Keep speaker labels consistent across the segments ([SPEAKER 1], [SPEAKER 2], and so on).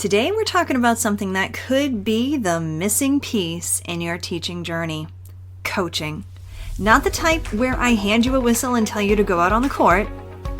[SPEAKER 1] Today we're talking about something that could be the missing piece in your teaching journey. Coaching. Not the type where I hand you a whistle and tell you to go out on the court.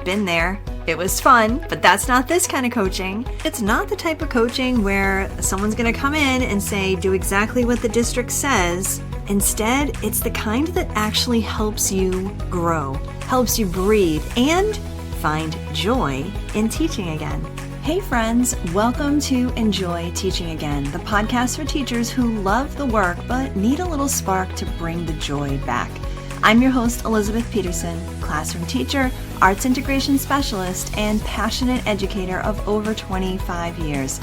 [SPEAKER 1] Been there. It was fun, but that's not this kind of coaching. It's not the type of coaching where someone's going to come in and say, do exactly what the district says. Instead, it's the kind that actually helps you grow, helps you breathe, and find joy in teaching again. Hey friends, welcome to Enjoy Teaching Again, the podcast for teachers who love the work but need a little spark to bring the joy back. I'm your host, Elizabeth Peterson, classroom teacher, arts integration specialist, and passionate educator of over 25 years.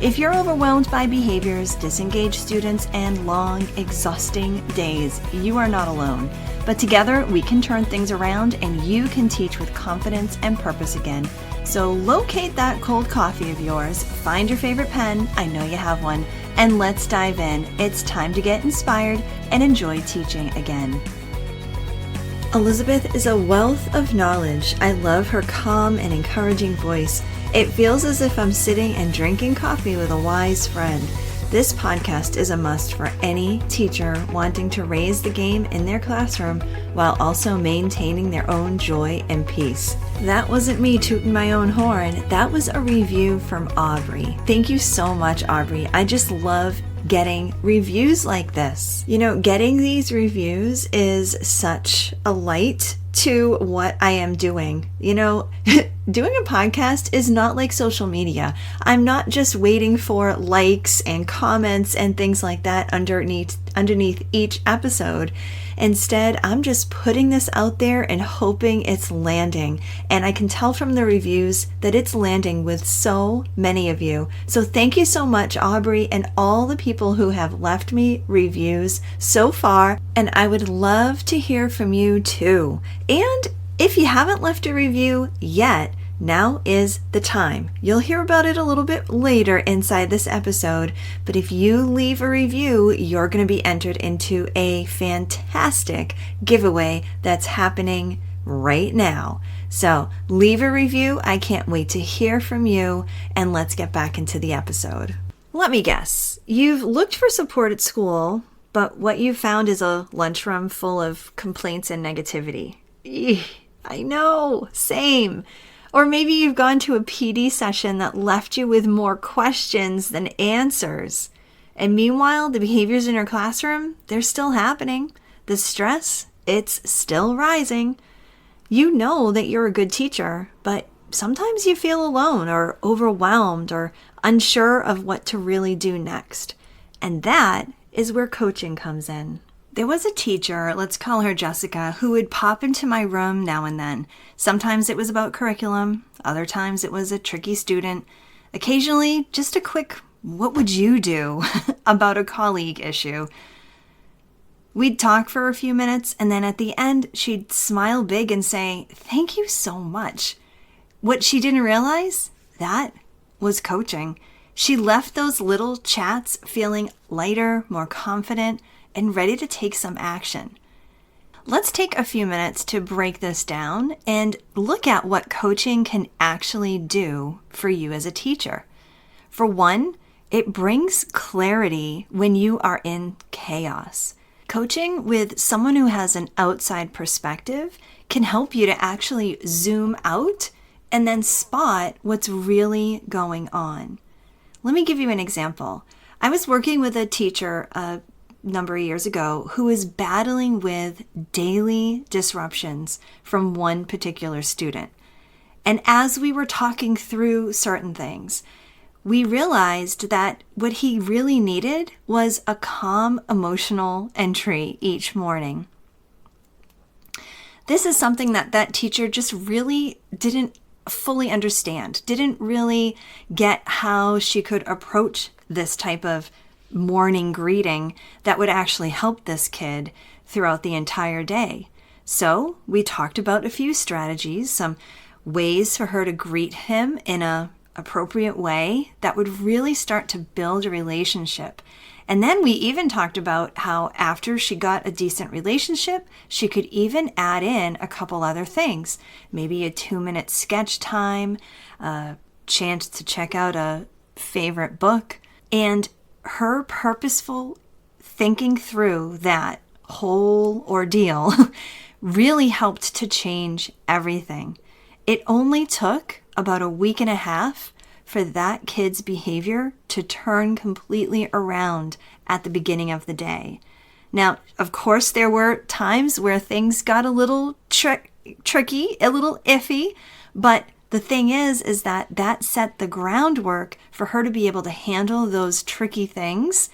[SPEAKER 1] If you're overwhelmed by behaviors, disengaged students, and long, exhausting days, you are not alone. But together, we can turn things around and you can teach with confidence and purpose again. So locate that cold coffee of yours, find your favorite pen, I know you have one, and let's dive in. It's time to get inspired and enjoy teaching again. Elizabeth is a wealth of knowledge. I love her calm and encouraging voice. It feels as if I'm sitting and drinking coffee with a wise friend. This podcast is a must for any teacher wanting to raise the game in their classroom while also maintaining their own joy and peace. That wasn't me tooting my own horn. That was a review from Aubrey. Thank you so much, Aubrey. I just love getting reviews like this. You know, getting these reviews is such a light to what I am doing. You know, doing a podcast is not like social media. I'm not just waiting for likes and comments and things like that underneath each episode. Instead, I'm just putting this out there and hoping it's landing. And I can tell from the reviews that it's landing with so many of you. So thank you so much, Aubrey, and all the people who have left me reviews so far. And I would love to hear from you too. And if you haven't left a review yet, now is the time. You'll hear about it a little bit later inside this episode, but if you leave a review, you're going to be entered into a fantastic giveaway that's happening right now. So leave a review. I can't wait to hear from you, and let's get back into the episode. Let me guess. You've looked for support at school, but what you found is a lunchroom full of complaints and negativity. Eesh, I know, same. Or maybe you've gone to a PD session that left you with more questions than answers. And meanwhile, the behaviors in your classroom, they're still happening. The stress, it's still rising. You know that you're a good teacher, but sometimes you feel alone or overwhelmed or unsure of what to really do next. And that is where coaching comes in. There was a teacher, let's call her Jessica, who would pop into my room now and then. Sometimes it was about curriculum, other times it was a tricky student, occasionally just a quick, what would you do about a colleague issue. We'd talk for a few minutes, and then at the end, she'd smile big and say, "Thank you so much." What she didn't realize, that was coaching. She left those little chats feeling lighter, more confident, and ready to take some action. Let's take a few minutes to break this down and look at what coaching can actually do for you as a teacher. For one, it brings clarity when you are in chaos. Coaching with someone who has an outside perspective can help you to actually zoom out and then spot what's really going on. Let me give you an example. I was working with a teacher a number of years ago who was battling with daily disruptions from one particular student. And as we were talking through certain things, we realized that what he really needed was a calm emotional entry each morning. This is something that teacher just really didn't fully understand, didn't really get how she could approach this type of morning greeting that would actually help this kid throughout the entire day. So we talked about a few strategies, some ways for her to greet him in a appropriate way that would really start to build a relationship. And then we even talked about how after she got a decent relationship, she could even add in a couple other things. Maybe a 2-minute sketch time, a chance to check out a favorite book. And her purposeful thinking through that whole ordeal really helped to change everything. It only took about a week and a half for that kid's behavior to turn completely around at the beginning of the day. Now, of course, there were times where things got a little tricky, a little iffy, but the thing is that set the groundwork for her to be able to handle those tricky things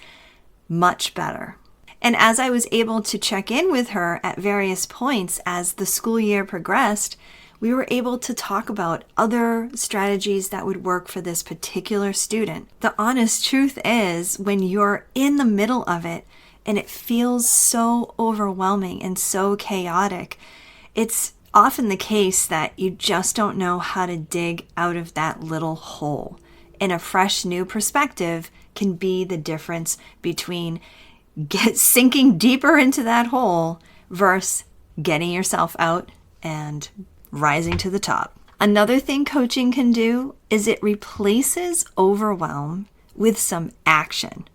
[SPEAKER 1] much better. And as I was able to check in with her at various points as the school year progressed, we were able to talk about other strategies that would work for this particular student. The honest truth is, when you're in the middle of it and it feels so overwhelming and so chaotic, it's often the case that you just don't know how to dig out of that little hole. And a fresh new perspective can be the difference between sinking deeper into that hole versus getting yourself out and rising to the top. Another thing coaching can do is it replaces overwhelm with some action.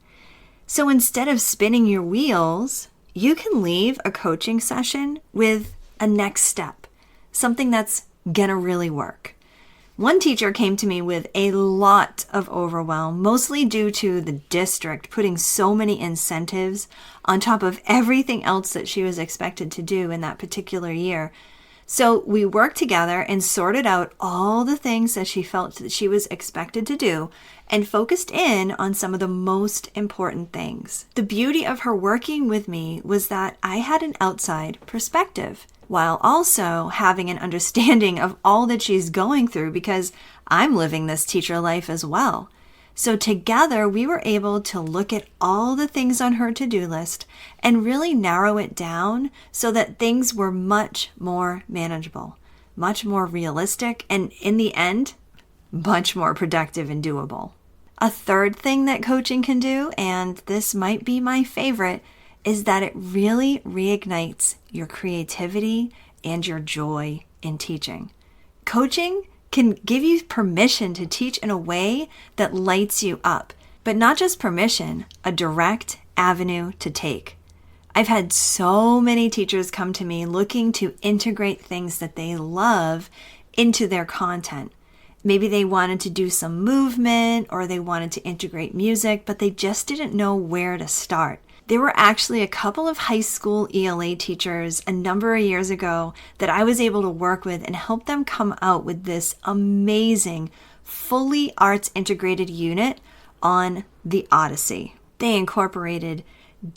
[SPEAKER 1] So instead of spinning your wheels, you can leave a coaching session with a next step, something that's gonna really work. One teacher came to me with a lot of overwhelm, mostly due to the district putting so many incentives on top of everything else that she was expected to do in that particular year. So we worked together and sorted out all the things that she felt that she was expected to do and focused in on some of the most important things. The beauty of her working with me was that I had an outside perspective, while also having an understanding of all that she's going through, because I'm living this teacher life as well. So together we were able to look at all the things on her to-do list and really narrow it down so that things were much more manageable, much more realistic, and in the end, much more productive and doable. A third thing that coaching can do, and this might be my favorite, is that it really reignites your creativity and your joy in teaching. Coaching can give you permission to teach in a way that lights you up, but not just permission, a direct avenue to take. I've had so many teachers come to me looking to integrate things that they love into their content. Maybe they wanted to do some movement or they wanted to integrate music, but they just didn't know where to start. There were actually a couple of high school ELA teachers a number of years ago that I was able to work with and help them come out with this amazing, fully arts integrated unit on the Odyssey. They incorporated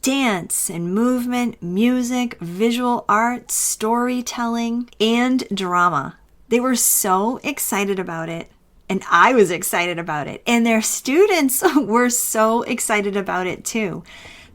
[SPEAKER 1] dance and movement, music, visual art, storytelling, and drama. They were so excited about it, and I was excited about it, and their students were so excited about it too.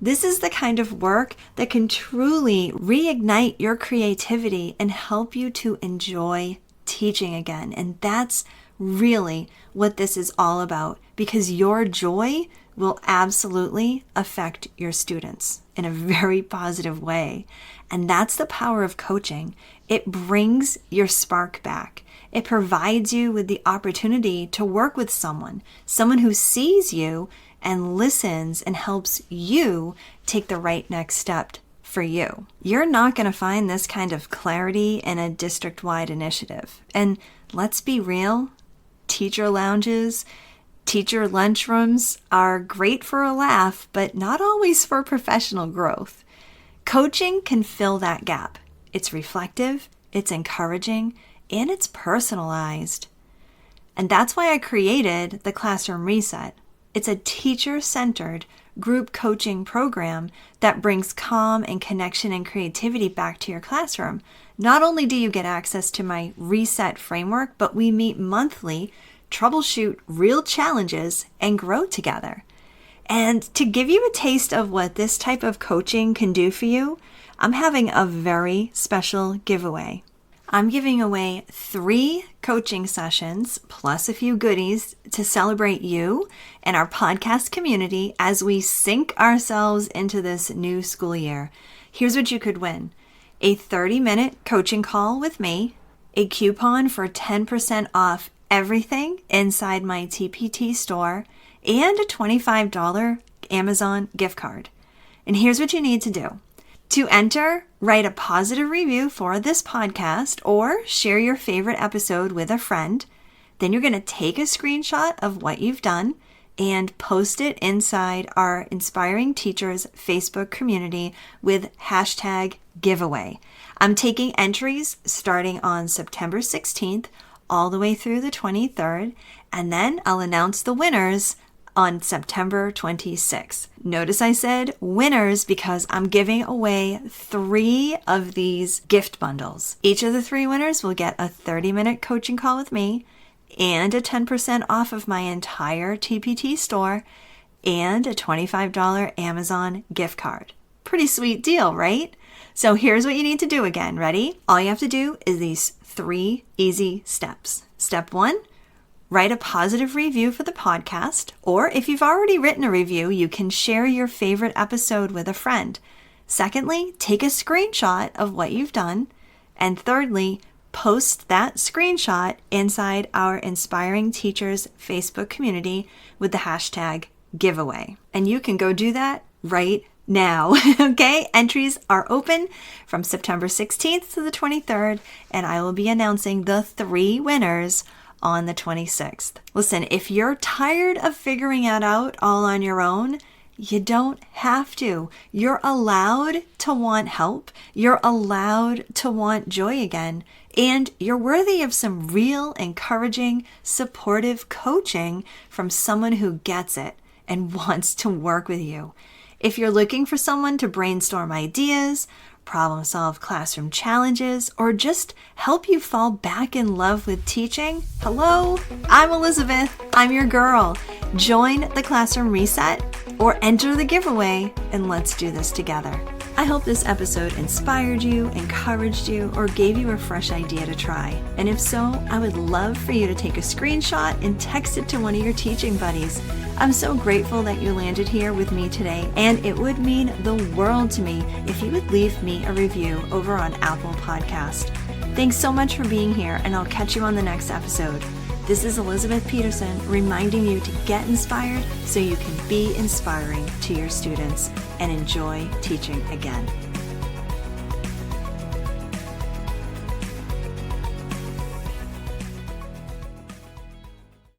[SPEAKER 1] This is the kind of work that can truly reignite your creativity and help you to enjoy teaching again. And that's really what this is all about, because your joy will absolutely affect your students in a very positive way. And that's the power of coaching. It brings your spark back. It provides you with the opportunity to work with someone who sees you and listens and helps you take the right next step for you. You're not going to find this kind of clarity in a district-wide initiative. And let's be real, teacher lounges, teacher lunchrooms are great for a laugh, but not always for professional growth. Coaching can fill that gap. It's reflective, it's encouraging, and it's personalized. And that's why I created the Classroom Reset. It's a teacher-centered group coaching program that brings calm and connection and creativity back to your classroom. Not only do you get access to my reset framework, but we meet monthly, troubleshoot real challenges, and grow together. And to give you a taste of what this type of coaching can do for you, I'm having a very special giveaway. I'm giving away 3 coaching sessions plus a few goodies to celebrate you and our podcast community as we sync ourselves into this new school year. Here's what you could win: a 30-minute coaching call with me, a coupon for 10% off everything inside my TPT store, and a $25 Amazon gift card. And here's what you need to do. To enter, write a positive review for this podcast or share your favorite episode with a friend. Then you're going to take a screenshot of what you've done and post it inside our Inspiring Teachers Facebook community with hashtag giveaway. I'm taking entries starting on September 16th all the way through the 23rd, and then I'll announce the winners on September 26th. Notice I said winners because I'm giving away 3 of these gift bundles. Each of the 3 winners will get a 30-minute coaching call with me and a 10% off of my entire TPT store and a $25 Amazon gift card. Pretty sweet deal, right? So here's what you need to do again. Ready? All you have to do is these 3 easy steps. Step 1, write a positive review for the podcast, or if you've already written a review, you can share your favorite episode with a friend. Secondly, take a screenshot of what you've done. And thirdly, post that screenshot inside our Inspiring Teachers Facebook community with the hashtag giveaway. And you can go do that right now. Okay? Entries are open from September 16th to the 23rd, and I will be announcing the 3 winners on the 26th. Listen, if you're tired of figuring it out all on your own, you don't have to. You're allowed to want help. You're allowed to want joy again. And you're worthy of some real, encouraging, supportive coaching from someone who gets it and wants to work with you. If you're looking for someone to brainstorm ideas, problem solve classroom challenges, or just help you fall back in love with teaching, hello, I'm Elizabeth. I'm your girl. Join the Classroom Reset or enter the giveaway and let's do this together. I hope this episode inspired you, encouraged you, or gave you a fresh idea to try. And if so, I would love for you to take a screenshot and text it to one of your teaching buddies. I'm so grateful that you landed here with me today, and it would mean the world to me if you would leave me a review over on Apple Podcast. Thanks so much for being here, and I'll catch you on the next episode. This is Elizabeth Peterson reminding you to get inspired so you can be inspiring to your students and enjoy teaching again.